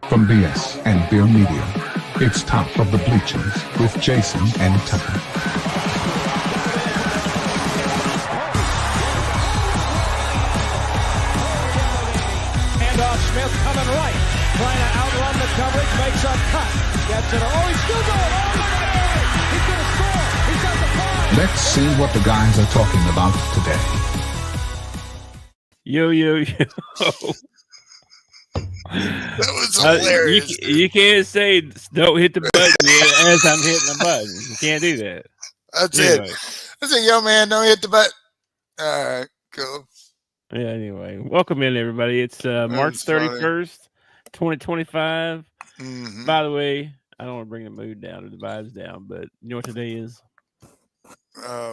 From BS and Beer Media, it's Top of the Bleachers with Jason and Tucker. Smith coming right, trying to outrun the coverage, makes a cut, gets it. Oh, he's still going. Oh, look at it. He's going to score. He's got the ball. Let's see what the guys are talking about today. Yo. That was hilarious. You can't say don't hit the button as I'm hitting the button. You can't do that. That's it. I said, yo, man, don't hit the button. All right, cool. Yeah, anyway. Welcome in, everybody. It's March 31st, 2025. Mm-hmm. By the way, I don't want to bring the mood down or the vibes down, but you know what today is?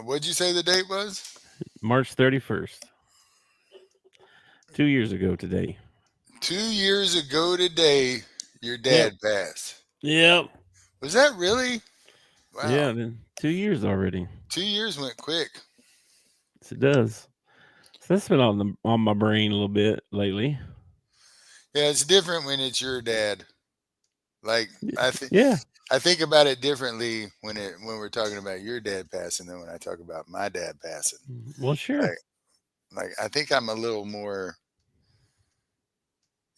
What'd you say the date was? March 31st. 2 years ago today. 2 years ago today, your dad passed. Yep. Was that really? Wow. Yeah, then 2 years already. 2 years went quick. Yes, it does. So that's been on my brain a little bit lately. Yeah, it's different when it's your dad. Like I think about it differently when we're talking about your dad passing than when I talk about my dad passing. Well, sure. Like I think I'm a little more.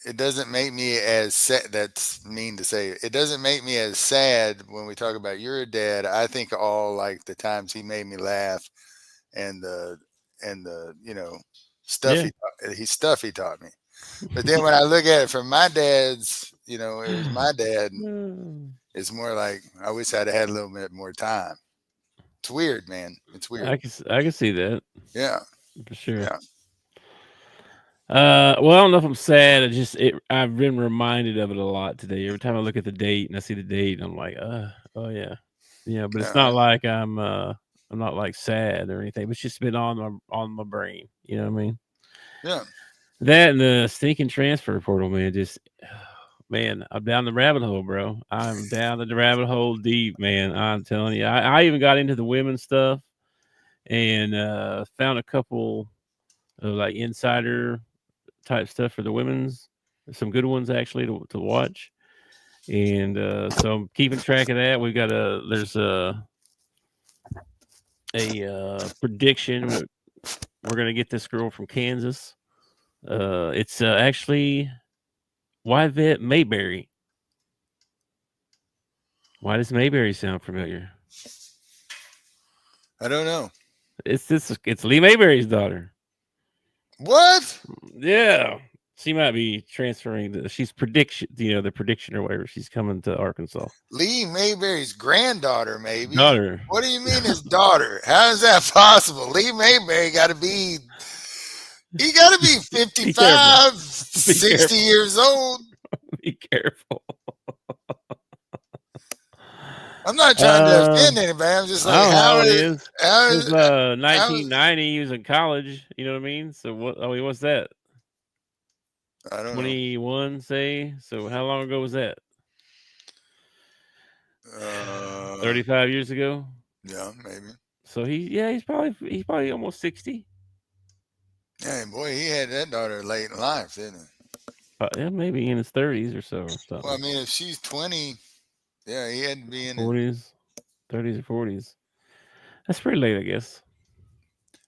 It doesn't make me as sad. That's mean to say. It doesn't make me as sad when we talk about your dad. I think all like the times he made me laugh, and the stuff he taught me. But then when I look at it from my dad's, it was my dad. It's more like I wish I'd had a little bit more time. It's weird, man. It's weird. I can see that. Yeah, for sure. Yeah. Well, I don't know if I'm sad. I've been reminded of it a lot today. Every time I look at the date and I see the date, I'm like, oh yeah. But it's not like I'm not like sad or anything. But it's just been on my brain. You know what I mean? Yeah. That and the stinking transfer portal, man. Man, I'm down the rabbit hole, bro. I'm down the rabbit hole deep, man. I'm telling you. I even got into the women's stuff and found a couple of like insider type stuff for the women's, some good ones actually to watch, and so I'm keeping track of that. We got there's a prediction. We're gonna get this girl from Kansas. It's actually Yvette Mayberry. Why does Mayberry sound familiar? I don't know. It's Lee Mayberry's daughter. What? Yeah, she might be transferring. She's prediction, the prediction or whatever. She's coming to Arkansas. Lee Mayberry's granddaughter, maybe. Daughter. What do you mean his daughter? How is that possible? Lee Mayberry got to be 55, 60 years old. Be careful. I'm not trying to offend anybody. I'm just like, how it is. 1990, he was in college. You know what I mean? So what's that? I don't 21, know. say. So how long ago was that? 35 years ago. Yeah, maybe. So he's probably almost 60. Yeah, boy, he had that daughter late in life, didn't he? Yeah, maybe in his 30s or so. Or something. Well, I mean, if she's 20. Yeah, he had to be in 40s, 30s or 40s. That's pretty late, I guess.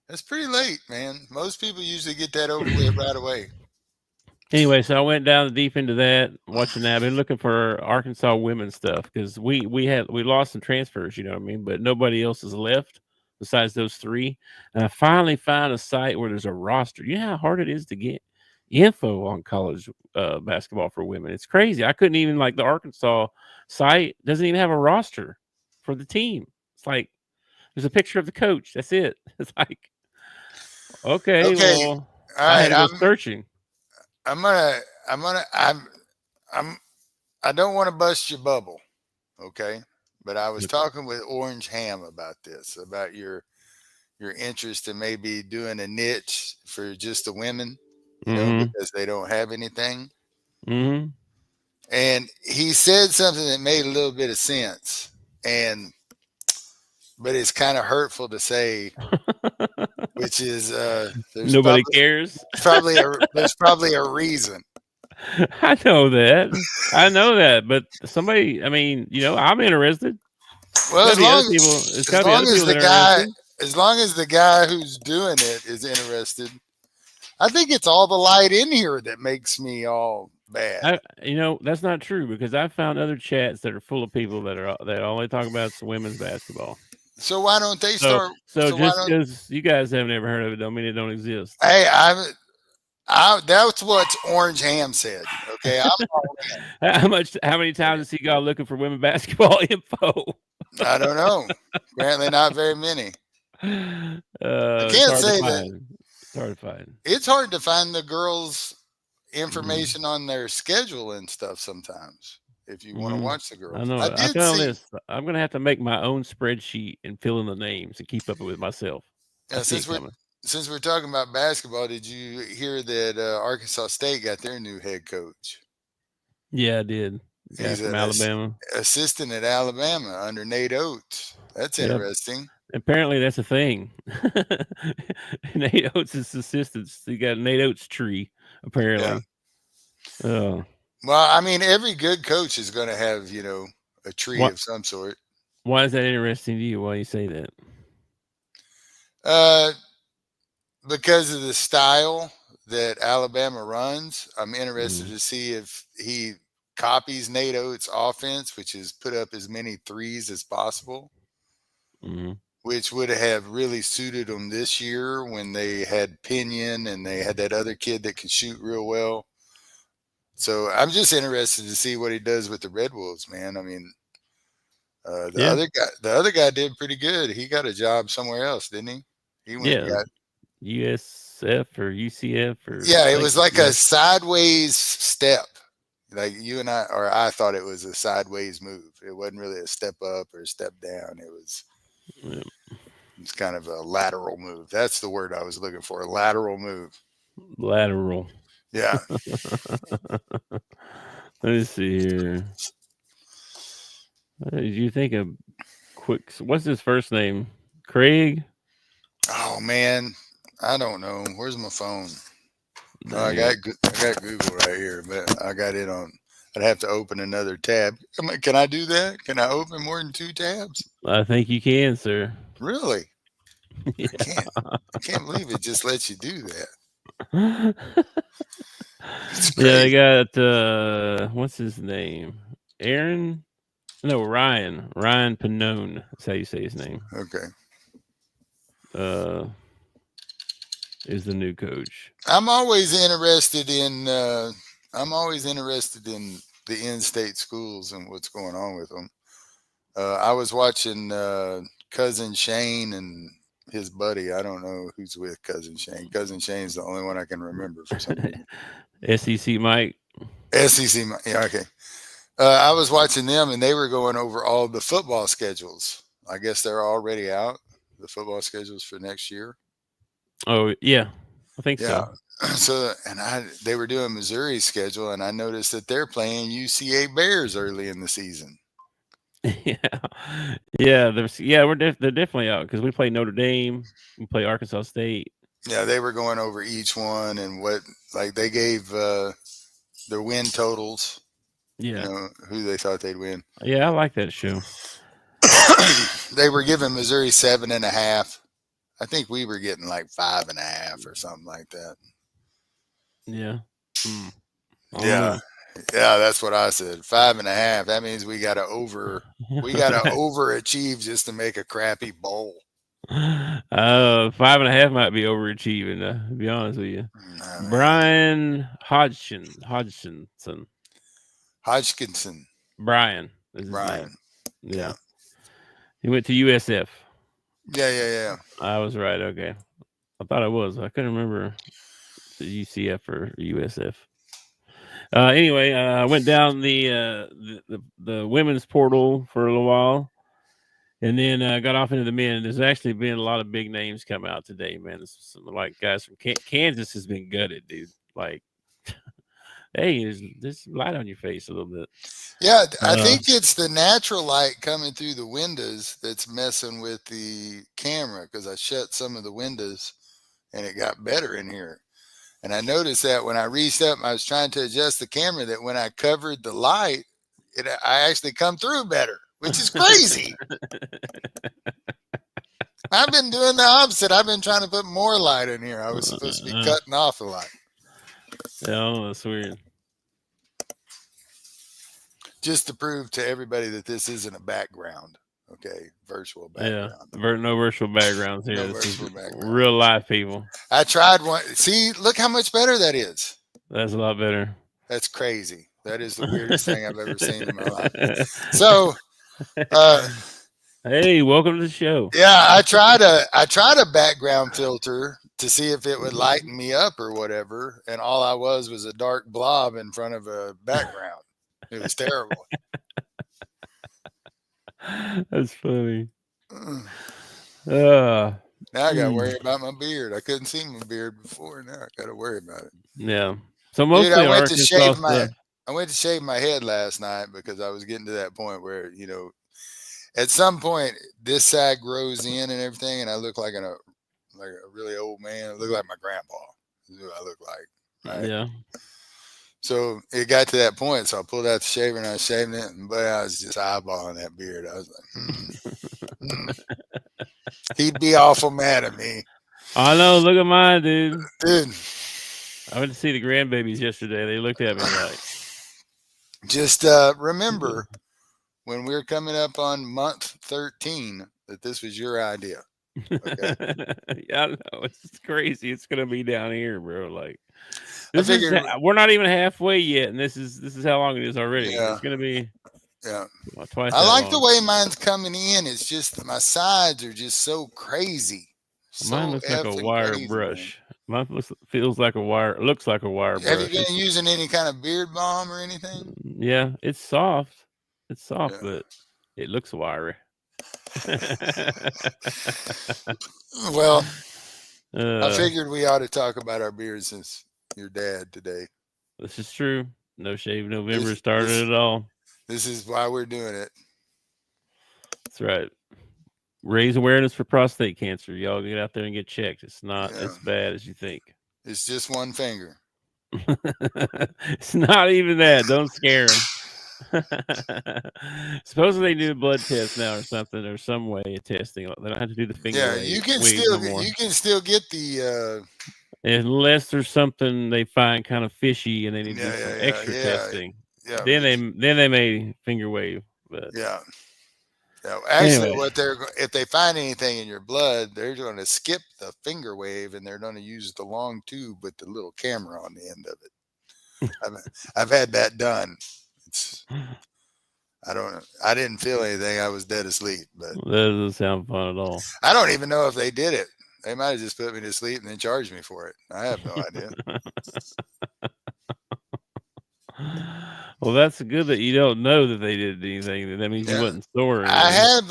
That's pretty late, man. Most people usually get that over with right away. Anyway, so I went down the deep into that, watching that. I've been looking for Arkansas women's stuff because we lost some transfers, you know what I mean? But nobody else is left besides those three. And I finally found a site where there's a roster. You know how hard it is to get info on college basketball for women? It's crazy. I couldn't even, like, the Arkansas site doesn't even have a roster for the team. It's like there's a picture of the coach. That's it. It's like, okay. Well, all right. I'm searching. I don't want to bust your bubble, okay? But I was talking with Orange Ham about this, about your interest in maybe doing a niche for just the women, because they don't have anything. Mm-hmm. And he said something that made a little bit of sense, but it's kind of hurtful to say, which is nobody cares. There's probably a reason. I know that, but somebody, I mean, I'm interested. Well, Gotta be other people. It's gotta be other people that are interested. as long as the guy who's doing it is interested, I think it's all the light in here that makes me all bad. That's not true because I found other chats that are full of people that only talk about women's basketball. So why don't they So, start? so why just don't? because you guys haven't ever heard of it, don't mean it don't exist. Hey, that's what Orange Ham said. Okay, I'm all in. How many times has he gone looking for women basketball info? I don't know. Apparently, not very many. I can't say that. It's hard to find. It's hard to find the girls' information on their schedule and stuff sometimes. If you want to watch the girls, I know. I found this. I'm gonna have to make my own spreadsheet and fill in the names and keep up with myself. Yeah, since we're talking about basketball, did you hear that Arkansas State got their new head coach? Yeah, I did. He's from Alabama. Assistant at Alabama under Nate Oates. That's interesting. Apparently, that's a thing. Nate Oates' assistants. You got Nate Oates tree. Apparently. Yeah. Oh. Well, I mean, every good coach is going to have, a tree of some sort. Why is that interesting to you? Why you say that? Because of the style that Alabama runs. I'm interested to see if he copies Nate Oates' offense, which is put up as many threes as possible, which would have really suited them this year when they had Pinion and they had that other kid that could shoot real well. So I'm just interested to see what he does with the Red Wolves, man. I mean, the other guy did pretty good. He got a job somewhere else, didn't he? He went and got USF or UCF or it was like a sideways step. Like I thought it was a sideways move. It wasn't really a step up or a step down. It was it's kind of a lateral move. That's the word I was looking for. A lateral move. Lateral. Yeah. Let me see here. What did you think of what's his first name? Craig? Oh man, I don't know. Where's my phone? No, I got Google right here, but I got it on. I'd have to open another tab. Can I do that? Can I open more than 2 tabs? I think you can, sir. Really? Yeah. I can't believe it just lets you do that. Yeah, they got what's his name? Ryan Pannone. That's how you say his name. Okay. Is the new coach. I'm always interested in the in-state schools and what's going on with them. I was watching Cousin Shane and his buddy. I don't know who's with Cousin Shane. Cousin Shane's the only one I can remember for some reason. SEC Mike. Yeah, okay. I was watching them, and they were going over all the football schedules. I guess they're already out, the football schedules for next year. Oh, yeah. I think so. So, they were doing Missouri's schedule, and I noticed that they're playing UCA Bears early in the season. Yeah. They're definitely out because we play Notre Dame, we play Arkansas State. Yeah, they were going over each one and they gave their win totals. Yeah, who they thought they'd win. Yeah, I like that show. They were giving Missouri 7.5. I think we were getting like 5.5 or something like that. Yeah. Yeah. Yeah, that's what I said. 5.5. That means we got to overachieve just to make a crappy bowl. 5.5 might be overachieving. To be honest with you, Brian Hodgkinson. Brian. Brian. Yeah. He went to USF. Yeah. I was right. Okay. I thought I was. I couldn't remember the UCF or USF. Anyway, I went down the women's portal for a little while, and then got off into the men. There's actually been a lot of big names come out today, man. Some, like guys from Kansas has been gutted, dude. Like, hey, there's light on your face a little bit. Yeah, I think it's the natural light coming through the windows that's messing with the camera because I shut some of the windows and it got better in here. And I noticed that when I reached up, I was trying to adjust the camera, that when I covered the light, I actually come through better, which is crazy. I've been doing the opposite. I've been trying to put more light in here. I was supposed to be cutting off a light. Yeah, that's weird. Just to prove to everybody that this isn't a background. Okay, virtual background. Yeah, no virtual backgrounds here. No This virtual is background. real life people. I tried one. See, look how much better that is. That's a lot better. That's crazy. That is the weirdest thing I've ever seen in my life. So, hey, welcome to the show. yeah, I tried a background filter to see if it would lighten me up or whatever, and all I was a dark blob in front of a background. It was terrible. That's funny. Now I got to worry about my beard. I couldn't see my beard before. Now I got to worry about it. Yeah. So mostly Dude, I went to shave my head last night because I was getting to that point where, at some point this side grows in and everything, and I look like a really old man. I look like my grandpa. That's what I look like. Right? Yeah. So it got to that point, so I pulled out the shaver and I was shaving it, and boy, I was just eyeballing that beard. I was like, He'd be awful mad at me. I know. Look at mine, dude. Dude. I went to see the grandbabies yesterday. They looked at me like. Just remember, when we're coming up on month 13, that this was your idea. Okay? Yeah, I know. It's crazy. It's gonna be down here, bro. Like, we're not even halfway yet, and this is how long it is already. Yeah. It's gonna be twice. I like the way mine's coming in. It's just my sides are just so crazy. Mine looks like a wire brush. Mine feels like a wire. Looks like a wire brush. Have you been using any kind of beard balm or anything? Yeah, it's soft. It's soft, but it looks wiry. Well, I figured we ought to talk about our beards since your dad today. This is true. No Shave November started at all. This is why we're doing it. That's right. Raise awareness for prostate cancer. Y'all get out there and get checked. It's not as bad as you think. It's just one finger. It's not even that. Don't scare them. Supposedly they do a blood test now or something, or some way of testing. They don't have to do the finger. Yeah, you can still get the unless there's something they find kind of fishy and they need to do some extra testing. Yeah. Then they may finger wave. But yeah. Actually, if they find anything in your blood, they're going to skip the finger wave and they're going to use the long tube with the little camera on the end of it. I've had that done. I didn't feel anything. I was dead asleep. But that doesn't sound fun at all. I don't even know if they did it. They might have just put me to sleep and then charged me for it. I have no idea. Well, that's good that you don't know that they did anything. That means you wasn't sore. I have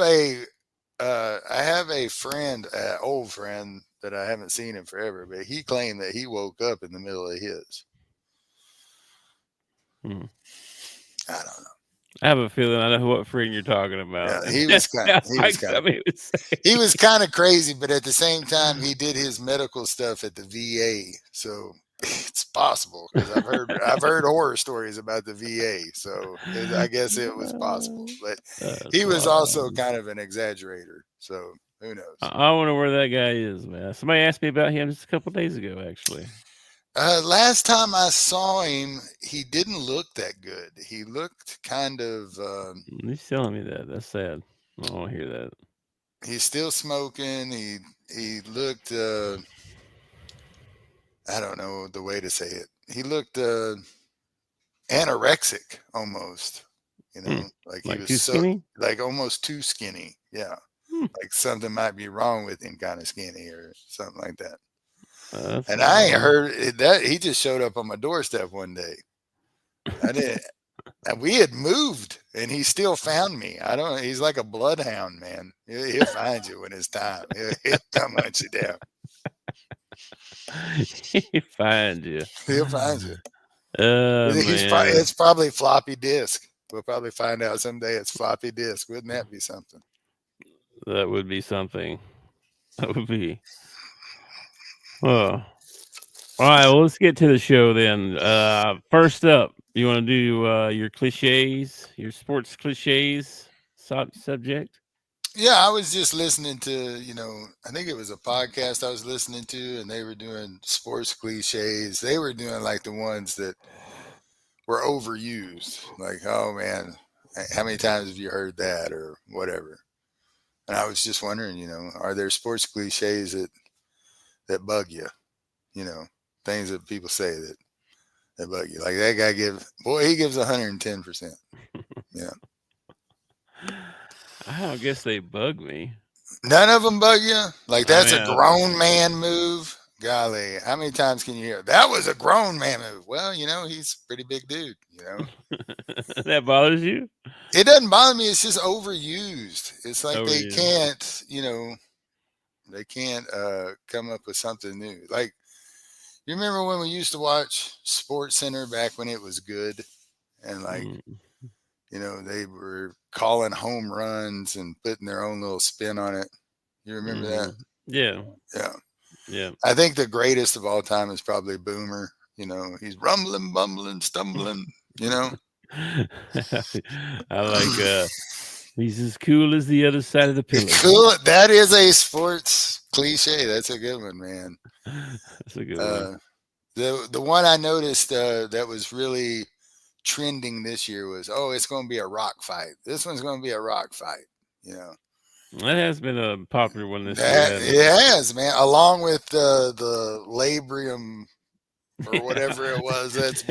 a friend, old friend that I haven't seen in forever, but he claimed that he woke up in the middle of his. I don't know. I have a feeling I know what friend you're talking about. Yeah, he was kind of crazy, but at the same time, he did his medical stuff at the VA, so it's possible because I've heard horror stories about the VA, so I guess it was possible. But he was also kind of an exaggerator, so who knows? I wonder where that guy is, man. Somebody asked me about him just a couple of days ago, actually. Last time I saw him, he didn't look that good. He looked kind of. He's telling me that. That's sad. I don't want to hear that. He's still smoking. He looked. I don't know the way to say it. He looked anorexic almost. Like he was skinny? like almost too skinny. Yeah, like something might be wrong with him, kind of skinny or something like that. And I ain't heard that. He just showed up on my doorstep one day. I didn't. We had moved, and he still found me. He's like a bloodhound, man. He'll find you when it's time. He'll come hunt you down. He'll find you. He'll find you. It's probably floppy disk. We'll probably find out someday it's floppy disk. Wouldn't that be something? That would be something. That would be. Oh. All right, well, let's get to the show then. First up, you want to do your cliches, your sports cliches subject? Yeah, I was just listening to, I think it was a podcast I was listening to, and they were doing sports cliches. They were doing like the ones that were overused. Like, oh man, how many times have you heard that or whatever? And I was just wondering, are there sports cliches that bug you? Things that people say that bug you. Like that guy he gives 110%. Yeah. I don't guess they bug me. None of them bug you? Like that's a mean, grown man move? Golly, how many times can you hear that was a grown man move? Well, he's a pretty big dude, that bothers you? It doesn't bother me. It's just overused. It's like they Overused. can't come up with something new. Like, you remember when we used to watch Sports Center back when it was good, and like, they were calling home runs and putting their own little spin on it. You remember that? Yeah. Yeah. Yeah. I think the greatest of all time is probably Boomer. He's rumbling, bumbling, stumbling, I like he's as cool as the other side of the pillow. Cool. That is a sports cliche. That's a good one, man. That's a good one. The one I noticed that was really trending this year was, it's going to be a rock fight. This one's going to be a rock fight. That has been a popular one this year. It has, man. Along with the labrium or whatever it was that's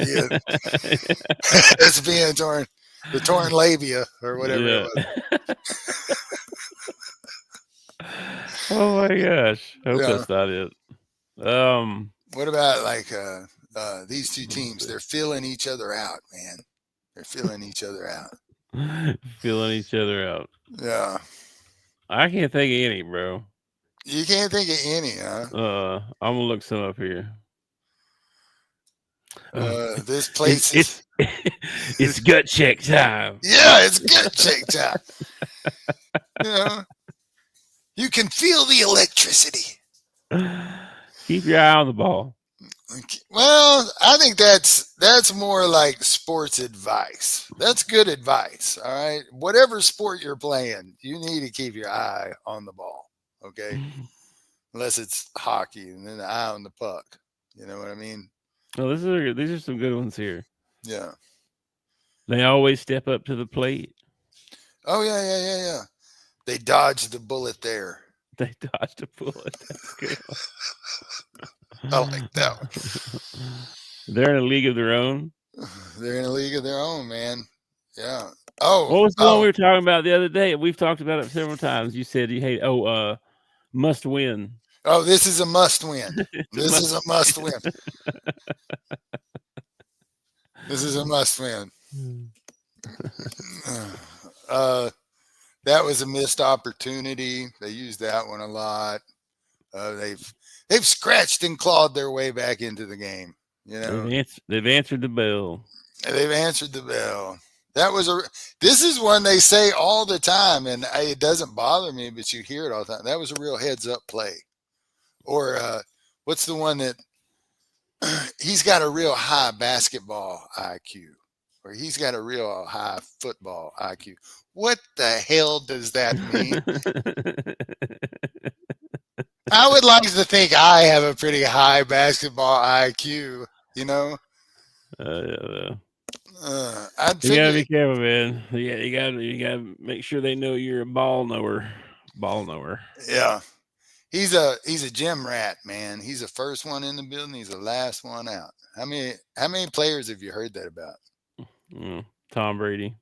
being torn, the torn labia or whatever it was. Oh my gosh! I hope that's not it. What about like these two teams? They're filling each other out, man. They're filling each other out. Filling each other out. Yeah. I can't think of any, bro. You can't think of any, huh? I'm gonna look some up here. This place it's gut check time. Yeah, it's gut check time. You can feel the electricity. Keep your eye on the ball. Well, I think that's more like sports advice. That's good advice. All right. Whatever sport you're playing, you need to keep your eye on the ball. Okay. Unless it's hockey and then the eye on the puck. You know what I mean? Oh, these are some good ones here. Yeah. They always step up to the plate. Oh yeah. They dodged the bullet there. They dodged a bullet. That's good. I like that one. They're in a league of their own. They're in a league of their own, man. Yeah. Oh, what was the one we were talking about the other day? We've talked about it several times. You said you hate. Must win. Oh, this is a must win. This is a must win. This is a must win. That was a missed opportunity. They used that one a lot. They've scratched and clawed their way back into the game. They've answered the bell. They've answered the bell. This is one they say all the time, and it doesn't bother me, but you hear it all the time. That was a real heads up play. Or what's the one that he's got a real high basketball IQ, or he's got a real high football IQ. What the hell does that mean? I would like to think I have a pretty high basketball IQ, Yeah. You gotta be careful, man. You gotta make sure they know you're a ball knower. Yeah, he's a gym rat, man. He's the first one in the building. He's the last one out. How many players have you heard that about? Tom Brady.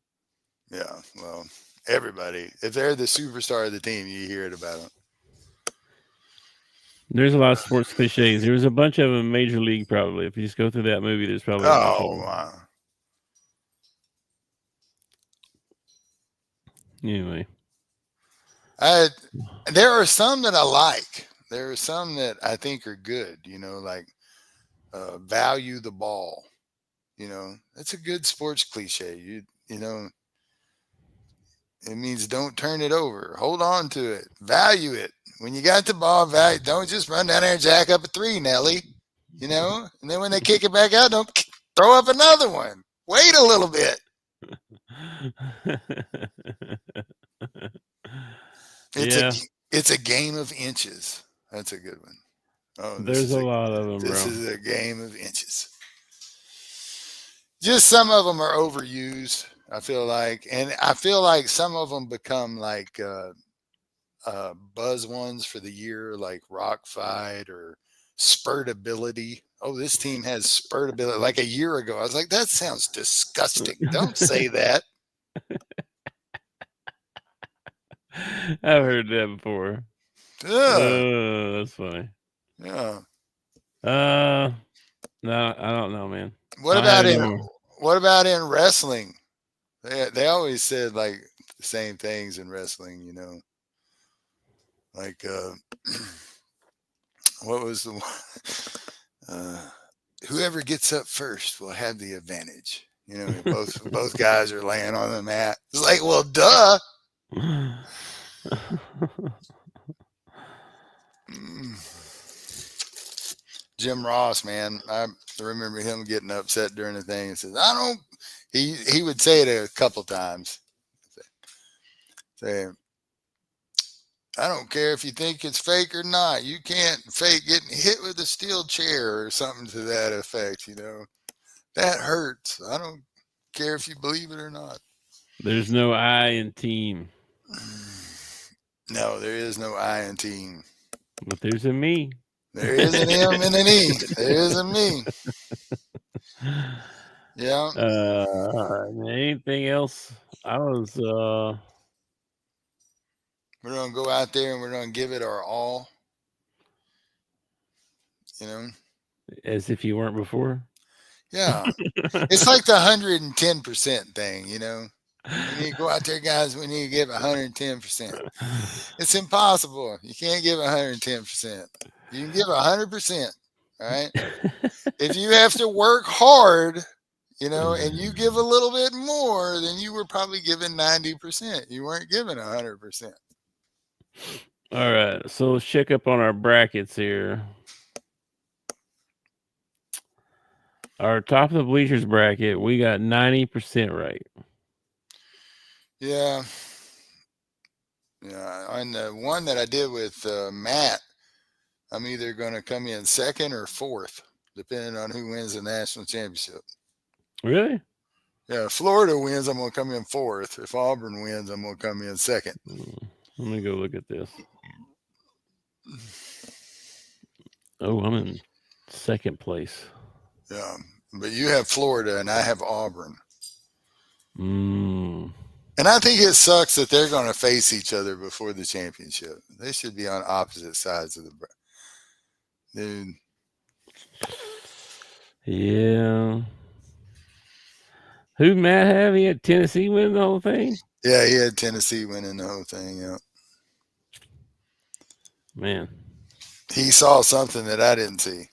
Yeah, well, everybody. If they're the superstar of the team, you hear it about them. There's a lot of sports cliches. There was a bunch of them in Major League, probably. If you just go through that movie, there's probably. Oh, wow. Anyway, there are some that I like. There are some that I think are good. Like value the ball. That's a good sports cliche. It means don't turn it over. Hold on to it. Value it. When you got the ball, don't just run down there and jack up a three, Nelly. you know, and then when they kick it back out, don't throw up another one. Wait a little bit. It's a game of inches. That's a good one. Oh, there's a lot of them, This bro. is a game of inches. Just some of them are overused, I feel like, and I feel like some of them become like buzz ones for the year, like rock fight or spurtability. Oh, this team has spurtability. Like a year ago, I was like, that sounds disgusting. Don't say that. I've heard that before. That's funny. Yeah. No, I don't know, man. What about in wrestling? They always said like the same things in wrestling, you know. Like what was the one? Whoever gets up first will have the advantage. You know, both guys are laying on the mat. It's like, well, duh. Jim Ross, man, I remember him getting upset during the thing and says, he would say it a couple times. Say, I don't care if you think it's fake or not. You can't fake getting hit with a steel chair or something to that effect, you know. That hurts. I don't care if you believe it or not. There's no I in team. No, there is no I in team. But there's a me. There is an M and an E. There is a me. Yeah. Anything else? We're going to go out there and we're going to give it our all. You know? As if you weren't before? Yeah. It's like the 110% thing, you know? We need to go out there, guys. We need to give 110%. It's impossible. You can't give 110%. You can give 100%. All right. If you have to work hard, you know, and you give a little bit more, then you were probably giving 90%. You weren't giving 100%. All right. So let's check up on our brackets here. Our top of the bleachers bracket, we got 90% right. Yeah. Yeah. On the one that I did with Matt, I'm either going to come in second or fourth, depending on who wins the national championship. Really? Yeah. If Florida wins, I'm going to come in fourth. If Auburn wins, I'm going to come in second. Let me go look at this. Oh, I'm in second place. Yeah. But you have Florida and I have Auburn. And I think it sucks that they're going to face each other before the championship. They should be on opposite sides of the bracket. Dude. Yeah. Who Matt have? He had Tennessee win the whole thing? Yeah, he had Tennessee winning the whole thing, yeah. Man. He saw something that I didn't see.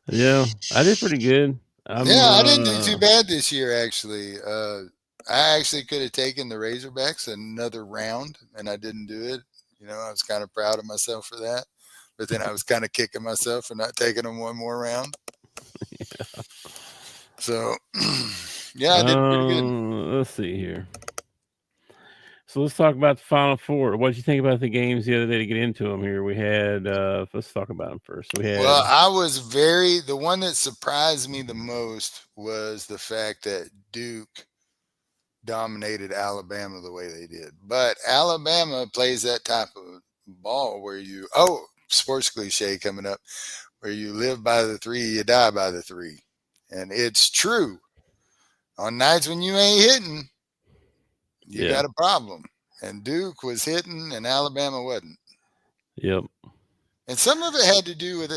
Yeah, I did pretty good. I didn't do too bad this year, actually. I actually could have taken the Razorbacks another round, and I didn't do it. You know, I was kind of proud of myself for that. But then I was kind of kicking myself for not taking them one more round. Yeah. So, yeah, I did pretty good. Let's see here. So let's talk about the Final Four. What did you think about the games the other day to get into them here? We had, let's talk about them first. Well, I was the one that surprised me the most was the fact that Duke dominated Alabama the way they did. But Alabama plays that type of ball where sports cliche coming up, where you live by the three, you die by the three. And it's true. On nights when you ain't hitting, you got a problem. And Duke was hitting and Alabama wasn't. Yep. And some of it had to do with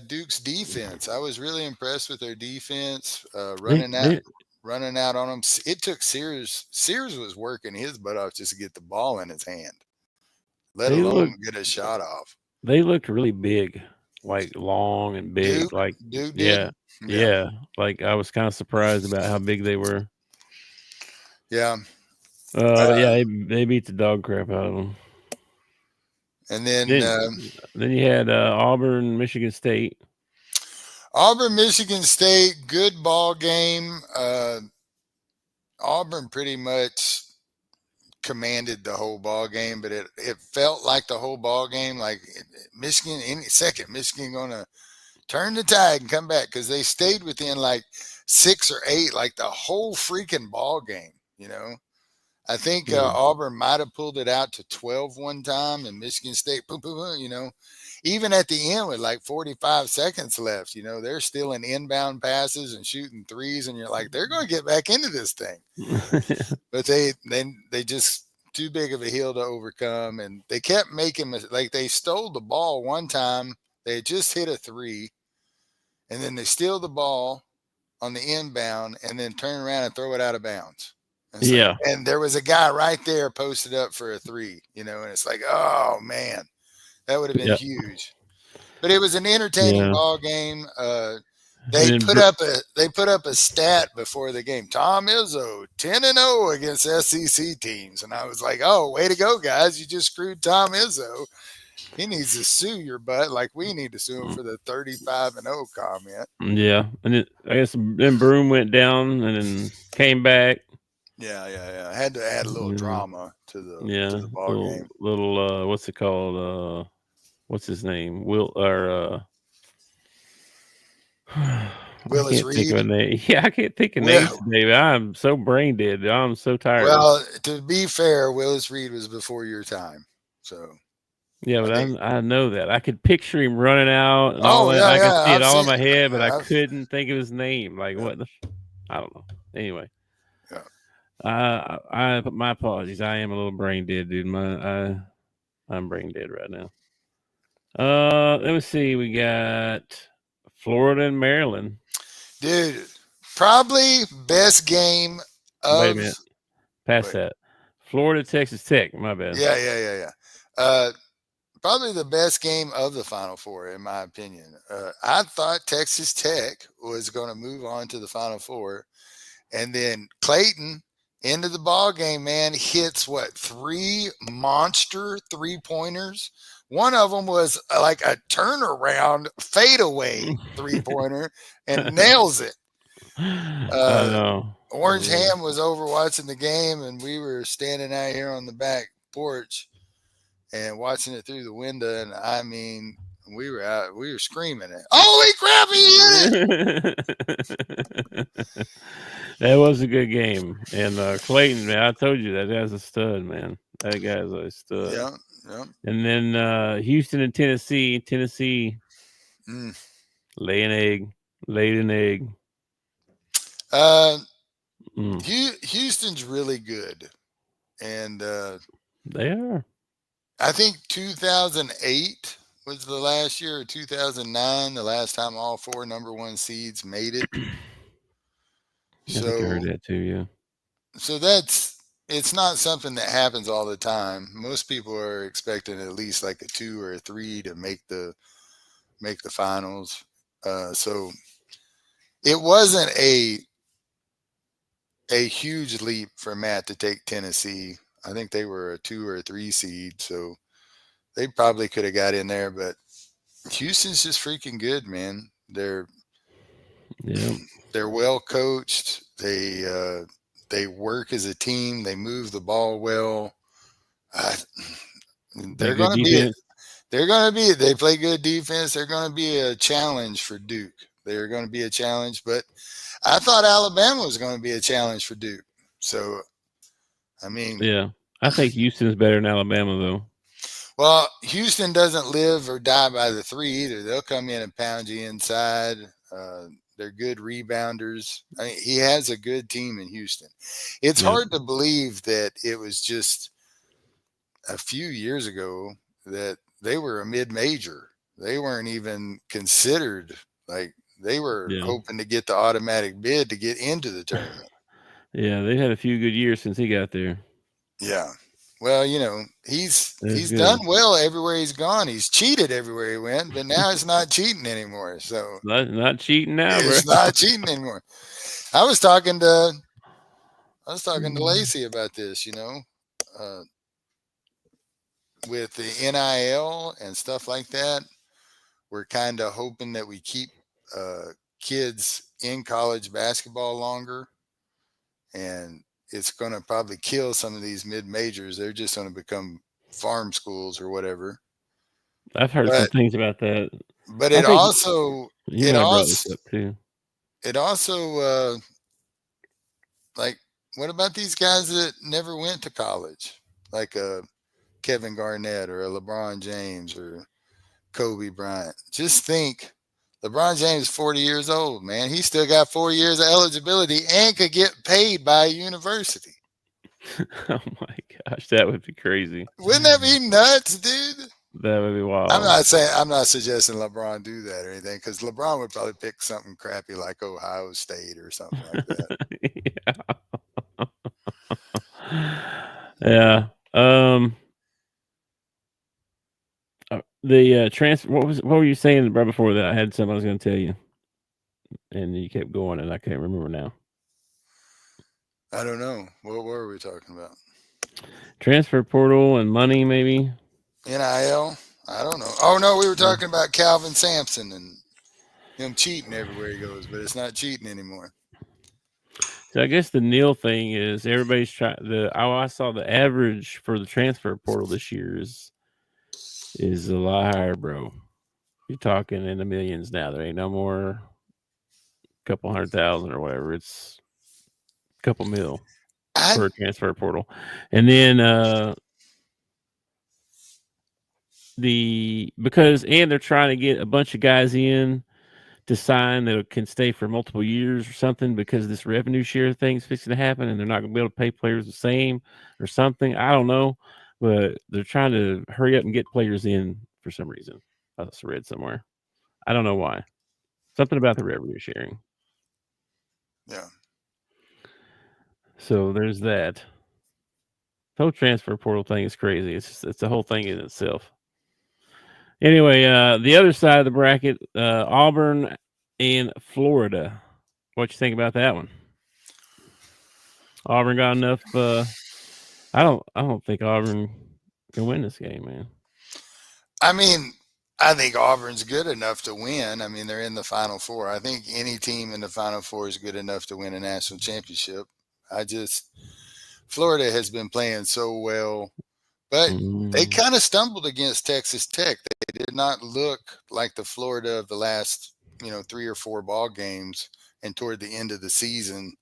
Duke's defense. I was really impressed with their defense, running out on them. It took Sears. Sears was working his butt off just to get the ball in his hand, let alone get a shot off. They looked really big, like long and big. Duke did? Yeah. Like I was kind of surprised about how big they were. Yeah. They beat the dog crap out of them. And then Then you had Auburn, Michigan State. Auburn, Michigan State, good ball game. Auburn pretty much commanded the whole ball game, but it felt like the whole ball game, like Michigan, any second, Michigan going to turn the tide and come back, because they stayed within like 6 or 8, like the whole freaking ball game, I think Auburn might have pulled it out to 12 one time, and Michigan State, even at the end with like 45 seconds left, they're still in inbound passes and shooting threes, and you're like, they're going to get back into this thing. But they just too big of a hill to overcome, and they kept making, like, they stole the ball one time. They just hit a three, and then they steal the ball on the inbound and then turn around and throw it out of bounds. And so, and there was a guy right there posted up for a three, and it's like, oh man, that would have been huge. But it was an entertaining ball game. They put up a stat before the game. Tom Izzo 10-0 against SEC teams, and I was like, oh, way to go, guys! You just screwed Tom Izzo. He needs to sue your butt like we need to sue him for the 35-0 comment. Yeah, and I guess then Broome went down and then came back. Yeah. I had to add a little drama to the ball game. Little what's it called? What's his name? Willis Reed. Yeah, I can't think of names today. I'm so brain dead. I'm so tired. Well, to be fair, Willis Reed was before your time, so. Yeah, but I know that. I could picture him running out and all that. I could see it all in my head, but I couldn't think of his name. Like what? I don't know. Anyway. Yeah. My apologies. I am a little brain dead, dude. I'm brain dead right now. Let me see. We got Florida and Maryland. Dude, probably best game of. Wait a minute. That. Florida, Texas Tech. My bad. Yeah. Probably the best game of the Final Four, in my opinion. I thought Texas Tech was going to move on to the Final Four, and then Clayton into the ball game, man, hits 3 monster 3-pointers. One of them was like a turnaround fadeaway 3-pointer and nails it. I know. Orange Ham was over watching the game, and we were standing out here on the back porch and watching it through the window. And I mean, we were screaming it. Holy crap, he hit it! That was a good game. And Clayton, man, I told you that guy's a stud, man. That guy's a stud. Yeah. And then Houston and Tennessee. Tennessee laid an egg. Houston's really good. And they are. I think 2008 was the last year, or 2009, the last time all 4 number 1 seeds made it. I think I heard that too, yeah. So it's not something that happens all the time. Most people are expecting at least like a 2 or a 3 to make the finals. So it wasn't a huge leap for Matt to take Tennessee. I think they were a 2 or a 3 seed, so they probably could have got in there. But Houston's just freaking good, man. They're well coached. They work as a team. They move the ball well. They play good defense. They're going to be a challenge for Duke. They're going to be a challenge, but I thought Alabama was going to be a challenge for Duke. So, I mean, yeah, I think Houston's better than Alabama, though. Well, Houston doesn't live or die by the 3 either. They'll come in and pound you inside. They're good rebounders. I mean, he has a good team in Houston. It's hard to believe that it was just a few years ago that they were a mid-major. They weren't even considered. Like, they were hoping to get the automatic bid to get into the tournament. Yeah, they had a few good years since he got there. Yeah. Well, he's done well everywhere he's gone. He's cheated everywhere he went, but now it's not cheating anymore. So not cheating now, it's bro. not cheating anymore. I was talking to Lacey about this. with the NIL and stuff like that, we're kind of hoping that we keep kids in college basketball longer, and it's going to probably kill some of these mid majors. They're just going to become farm schools or whatever. I've heard some things about that. But I it think also, you might have brought this up too. it also, like, what about these guys that never went to college, like Kevin Garnett or a LeBron James or Kobe Bryant? Just think, LeBron James, 40 years old, man. He still got 4 years of eligibility and could get paid by a university. Oh my gosh, that would be crazy. Wouldn't that be nuts, dude? That would be wild. I'm not suggesting LeBron do that or anything, because LeBron would probably pick something crappy like Ohio State or something like that. Yeah. The transfer. What were you saying right before that? I had something I was going to tell you, and you kept going, and I can't remember now. I don't know. What were we talking about? Transfer portal and money, maybe. NIL. I don't know. Oh no, we were talking about Calvin Sampson and him cheating everywhere he goes, but it's not cheating anymore. So I guess the NIL thing is everybody's trying. I saw the average for the transfer portal this year is a lot higher, bro. You're talking in the millions now. There ain't no more couple 100,000 or whatever. It's a couple mil for a transfer portal, and then they're trying to get a bunch of guys in to sign that can stay for multiple years or something, because this revenue share thing's fixing to happen, and they're not going to be able to pay players the same or something. I don't know, but they're trying to hurry up and get players in for some reason. I just read somewhere. I don't know why. Something about the revenue sharing. Yeah. So there's that. The whole transfer portal thing is crazy. It's a whole thing in itself. Anyway, the other side of the bracket, Auburn and Florida. What you think about that one? Auburn got enough. I don't think Auburn can win this game, man. I mean, I think Auburn's good enough to win. I mean, they're in the Final Four. I think any team in the Final Four is good enough to win a national championship. Florida has been playing so well, but they kind of stumbled against Texas Tech. They did not look like the Florida of the last, 3 or 4 ball games and toward the end of the season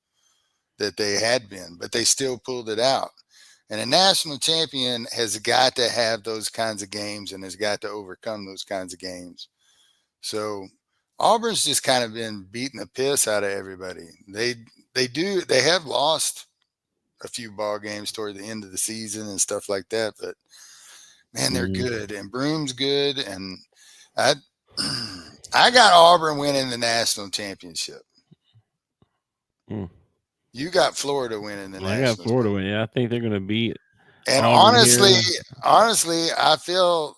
that they had been, but they still pulled it out. And a national champion has got to have those kinds of games and has got to overcome those kinds of games. So Auburn's just kind of been beating the piss out of everybody. They have lost a few ball games toward the end of the season and stuff like that, but man, they're good, and Broom's good, and I got Auburn winning the national championship. You got Florida winning the national. I got Florida winning. Yeah, I think they're going to beat. And Auburn honestly, I feel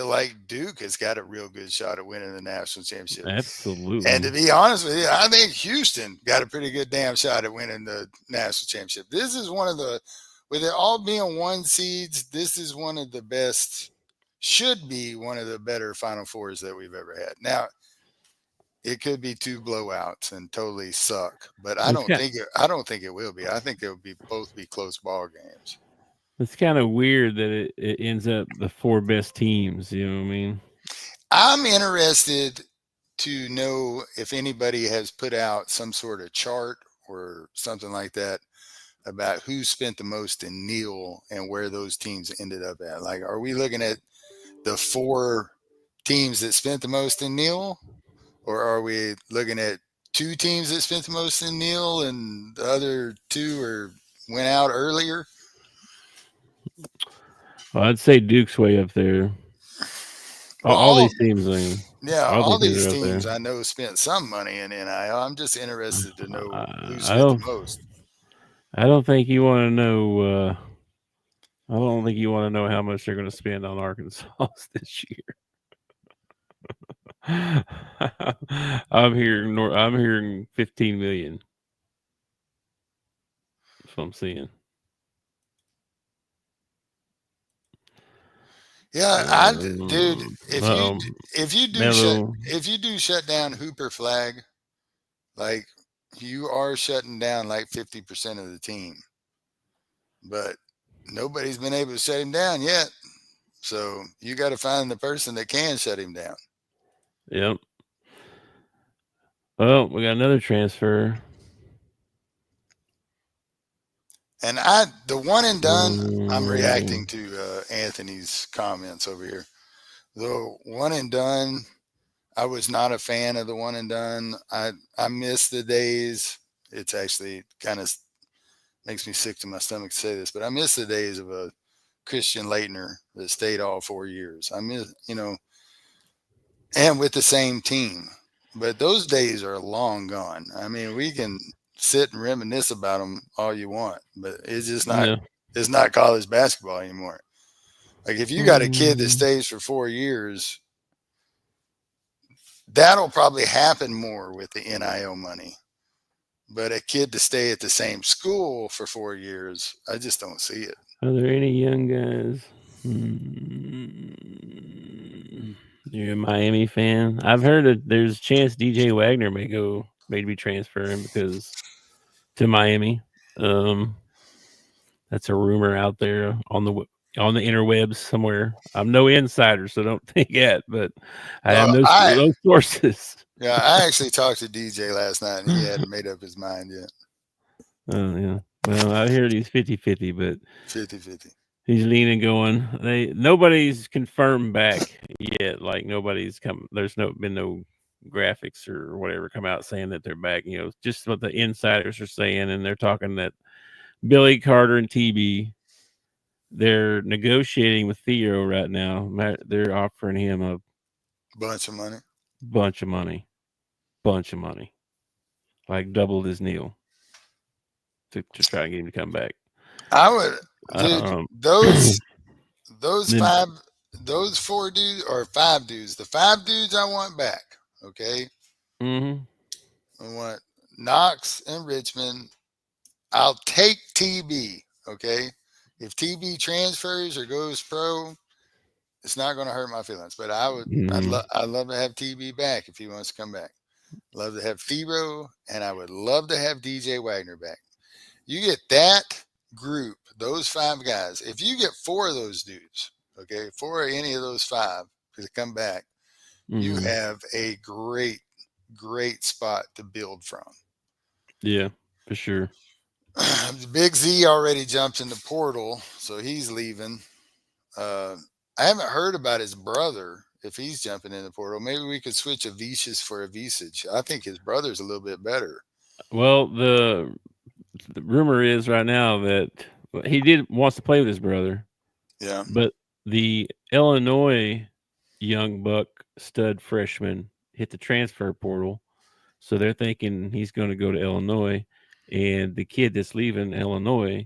like Duke has got a real good shot at winning the national championship. Absolutely. And to be honest with you, I think Houston got a pretty good damn shot at winning the national championship. This is one of the, with it all being 1 seeds, this is one of the best, should be one of the better Final Fours that we've ever had. Now, it could be 2 blowouts and totally suck, but I don't think it will be. I think it'll be both be close ball games. It's kind of weird that it ends up the 4 best teams. You know what I mean? I'm interested to know if anybody has put out some sort of chart or something like that about who spent the most in NIL and where those teams ended up at. Like, are we looking at the 4 teams that spent the most in NIL? Or are we looking at 2 teams that spent the most in NIL and the other 2 went out earlier? Well, I'd say Duke's way up there. All these teams, I mean, all these teams I know spent some money in NIL. I'm just interested to know who spent the most. I don't think you want to know. I don't think you want to know how much they're going to spend on Arkansas this year. I'm hearing 15 million. That's what I'm seeing. Yeah, dude. Uh-oh. If you do Mellow. shut down Hooper flag, like you are shutting down like 50% of the team, but nobody's been able to shut him down yet. So you got to find the person that can shut him down. Yep. Well, we got another transfer. And the one and done, I'm reacting to Anthony's comments over here. The one and done, I was not a fan of the one and done. I miss the days. It's actually kind of makes me sick to my stomach to say this, but I miss the days of a Christian Leitner that stayed all 4 years. I miss, and with the same team. But those days are long gone. I mean, we can sit and reminisce about them all you want, but it's just not. Yeah. It's not college basketball anymore. Like if you got a kid that stays for 4 years, that'll probably happen more with the NIL money. But a kid to stay at the same school for 4 years, I just don't see it. Are there any young guys? You're a Miami fan? I've heard that there's a chance DJ Wagner may be transferring because to Miami. That's a rumor out there on the interwebs somewhere. I'm no insider, so don't think that, but I have those sources. Yeah, I actually talked to DJ last night, and he hadn't made up his mind yet. Oh, yeah. Well, I hear he's 50-50, but 50-50. He's leaning, going. Nobody's confirmed back yet. Like nobody's come. There's been no graphics or whatever come out saying that they're back. Just what the insiders are saying, and they're talking that Billy Carter and TB, they're negotiating with Theo right now. They're offering him a bunch of money, like doubled his deal to try and get him to come back. I would, dude. Those four dudes or 5 dudes. The 5 dudes I want back. Okay. Mm-hmm. I want Knox and Richmond. I'll take TB. Okay. If TB transfers or goes pro, it's not going to hurt my feelings. But I would. I'd love to have TB back if he wants to come back. Love to have Thero, and I would love to have DJ Wagner back. You get that group, those 5 guys. If you get 4 of those dudes, okay, 4 or any of those 5 to come back, you have a great spot to build from. Yeah, for sure. Big Z already jumped in the portal, so he's leaving. I haven't heard about his brother. If he's jumping in the portal, maybe we could switch Avicius for Avicic. I think his brother's a little bit better. Well, the rumor is right now that he wants to play with his brother. Yeah. But the Illinois young buck stud freshman hit the transfer portal. So they're thinking he's going to go to Illinois. And the kid that's leaving Illinois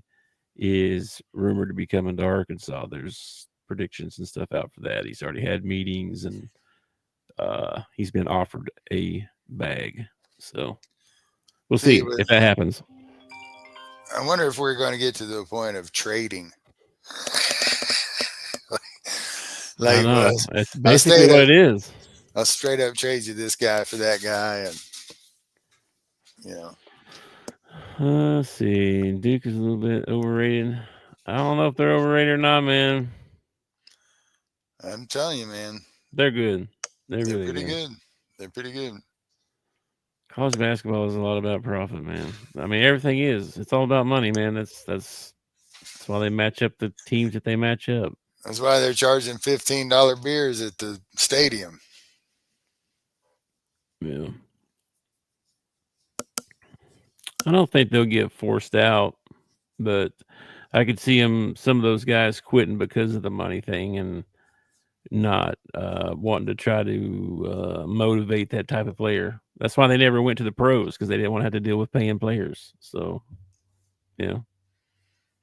is rumored to be coming to Arkansas. There's predictions and stuff out for that. He's already had meetings and he's been offered a bag. So we'll see if that happens. I wonder if we're going to get to the point of trading. That's basically what it is. I'll straight up trade you this guy for that guy, and Let's see. Duke is a little bit overrated. I don't know if they're overrated or not, man. I'm telling you, man. They're good. They're really pretty good. They're pretty good. College basketball is a lot about profit, man. I mean, everything is. It's all about money, man. That's why they match up the teams that they match up. That's why they're charging $15 beers at the stadium. Yeah. I don't think they'll get forced out, but I could see some of those guys quitting because of the money thing and not wanting to try to motivate that type of player. That's why they never went to the pros, because they didn't want to have to deal with paying players. So, I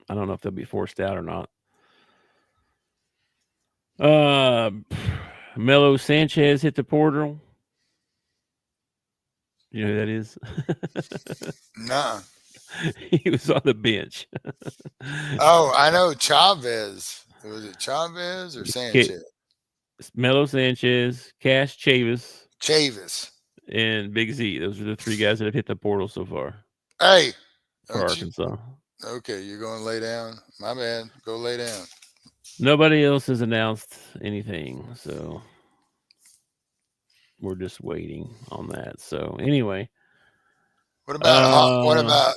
don't know if they'll be forced out or not. Melo Sanchez hit the portal. You know who that is? Nah. He was on the bench. Oh, I know Chavez. Was it Chavez or Sanchez? Melo Sanchez, Cash Chavis, Chavis. and Big Z. Those are the three guys that have hit the portal so far Hey, for Arkansas. Okay, you're going to lay down. My bad. Go lay down. Nobody else has announced anything, so we're just waiting on that. So anyway, What about?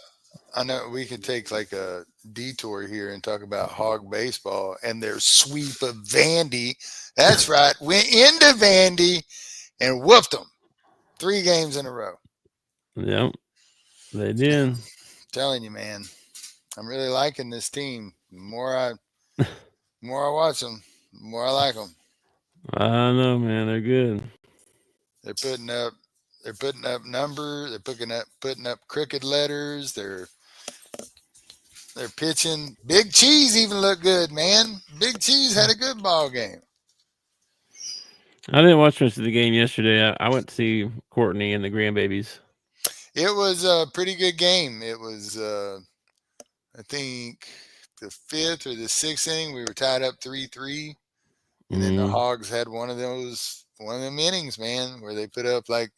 I know we could take like a detour here and talk about Hog baseball and their sweep of Vandy. That's right. Went into Vandy and whooped them 3 games in a row. Yep, they did. Telling you, man, I'm really liking this team. The more I watch them, the more I like them. I know, man. They're good. They're putting up numbers. They're putting up crooked letters. They're pitching. Big Cheese even looked good, man. Big Cheese had a good ball game. I didn't watch much of the game yesterday. I went to see Courtney and the grandbabies. It was a pretty good game. It was, I think, the 5th or the 6th inning. We were tied up 3-3, and then the Hogs had one of them innings, man, where they put up like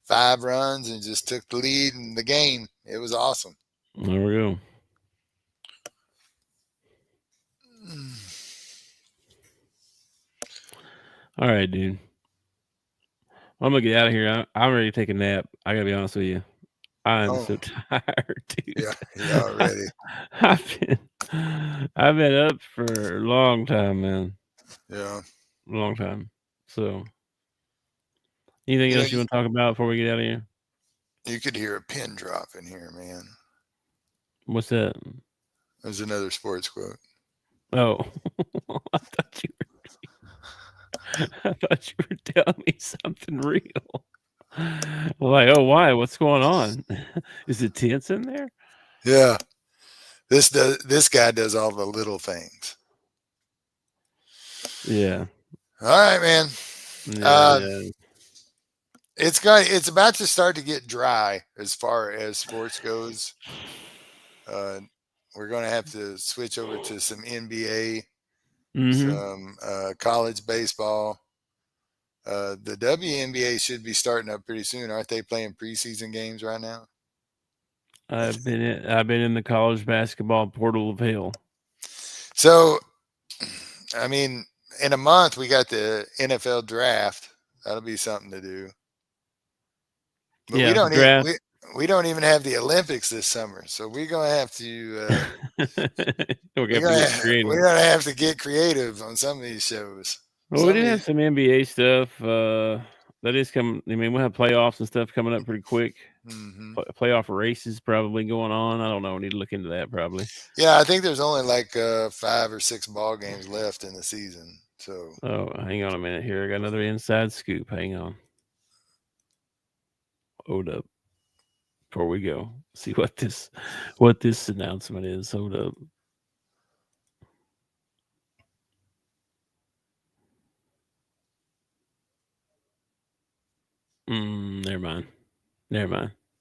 5 runs and just took the lead in the game. It was awesome. There we go. All right, dude. I'm gonna get out of here. I'm ready to take a nap. I gotta be honest with you. I'm so tired, dude. Yeah, already. I've been up for a long time, man. Yeah, a long time. So, anything else you want to talk about before we get out of here? You could hear a pin drop in here, man. What's that? There's another sports quote. Oh, I thought you were telling me something real. Like, oh, why? What's going on? Is it tense in there? Yeah. This guy does all the little things. Yeah. All right, man. Yeah. It's about to start to get dry as far as sports goes. We're going to have to switch over to some NBA, some college baseball. The WNBA should be starting up pretty soon. Aren't they playing preseason games right now? I've been in the college basketball portal of hell. So, I mean, in a month we got the NFL draft. That'll be something to do. But yeah, we don't even have the Olympics this summer, so we're gonna have to. We're gonna have to get creative on some of these shows. Well, we did have some NBA stuff. That is coming. I mean, we'll have playoffs and stuff coming up pretty quick. Playoff races probably going on. I don't know. We need to look into that probably. Yeah, I think there's only like 5 or 6 ball games left in the season. So. Oh, hang on a minute here. I got another inside scoop. Hang on. Hold up. Before we go, see what this announcement is. Hold up. Never mind.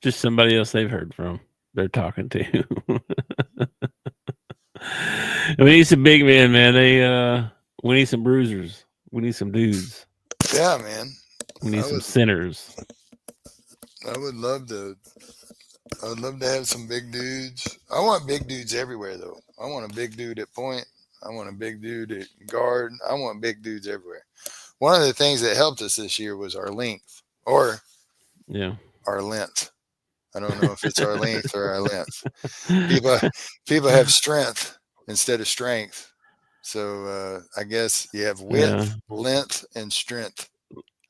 Just somebody else they've heard from. They're talking to. We need some big men, man. We need some bruisers. We need some dudes. Yeah, man. We need some sinners. I would love to have some big dudes. I want big dudes everywhere, though. I want a big dude at point. I want a big dude at guard. I want big dudes everywhere. One of the things that helped us this year was our length, or our length. I don't know if it's our length or our length. People have strength instead of strength. So I guess you have width, length, and strength.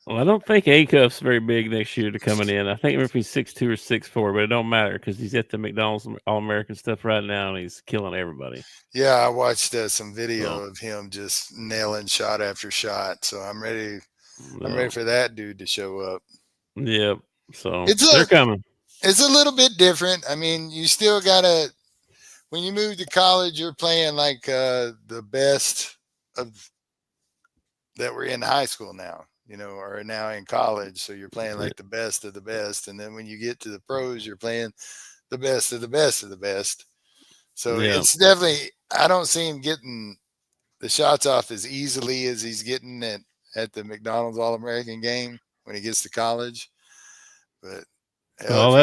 Well, I don't think A-Cuff's very big next year to coming in. I think if he's 6'2" or 6'4", but it don't matter because he's at the McDonald's All-American stuff right now, and he's killing everybody. Yeah, I watched some video of him just nailing shot after shot. So I'm ready. I'm ready for that dude to show up. Yep. So they're coming. It's a little bit different. I mean, you still gotta. When you move to college, you're playing like the best of that were in high school now. Or now in college. So you're playing like the best of the best. And then when you get to the pros, you're playing the best of the best of the best. So it's definitely, I don't see him getting the shots off as easily as he's getting at the McDonald's All-American game when he gets to college. But all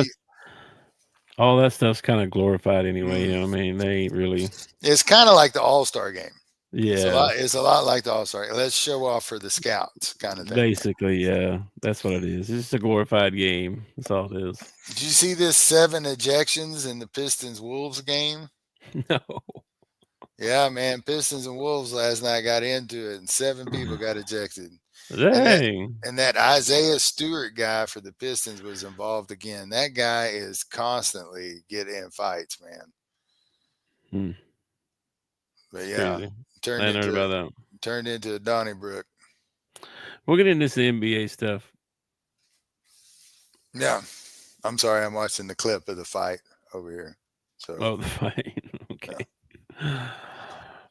that stuff's kind of glorified anyway. You know what I mean? They ain't really. It's kind of like the All-Star game. Yeah. It's a lot like the All-Star. Let's show off for the scouts kind of thing. Basically, yeah. That's what it is. It's just a glorified game. That's all it is. Did you see this 7 ejections in the Pistons-Wolves game? No. Yeah, man. Pistons and Wolves last night got into it, and 7 people got ejected. Dang. And that Isaiah Stewart guy for the Pistons was involved again. That guy is constantly getting in fights, man. But yeah, Crazy. I heard about that. Turned into a Donnybrook. We'll get into the NBA stuff. Yeah. I'm sorry. I'm watching the clip of the fight over here. So. The fight. Okay. Yeah.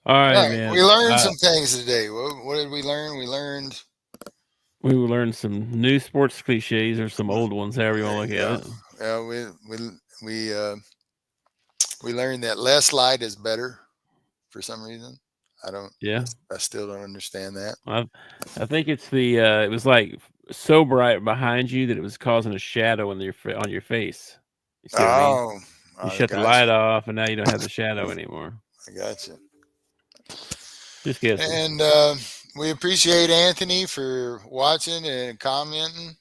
All right, man. We learned some things today. What did we learn? We learned some new sports cliches or some old ones, however you want to look at it. Yeah, we learned that less light is better for some reason. I still don't understand that. I think it's it was like so bright behind you that it was causing a shadow on your face. You see what I mean? You shut the light off, and now you don't have the shadow anymore. I got you. Just guessing. And we appreciate Anthony for watching and commenting.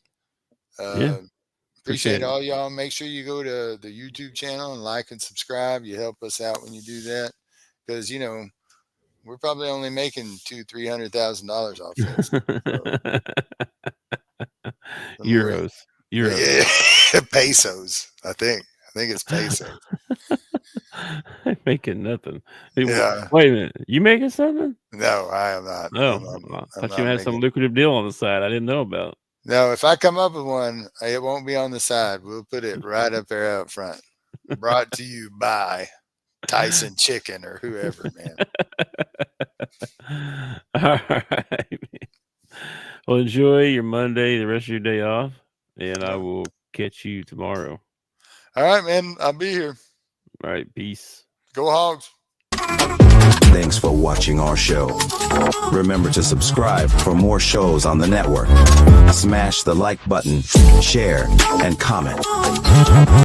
Appreciate all y'all. Make sure you go to the YouTube channel and like and subscribe. You help us out when you do that, because we're probably only making $200,000-$300,000 off this. Euros. Yeah. Pesos. I think it's pesos. I'm making nothing. Yeah. Wait a minute. You making something? No, I am not. No. I thought you had some lucrative deal on the side I didn't know about. No, if I come up with one, it won't be on the side. We'll put it right up there up front. Brought to you by Tyson Chicken or whoever, man. All right. Well, enjoy your Monday, the rest of your day off, and I will catch you tomorrow. All right, man. I'll be here. All right. Peace. Go Hogs. Thanks for watching our show. Remember to subscribe for more shows on the network. Smash the like button, share, and comment.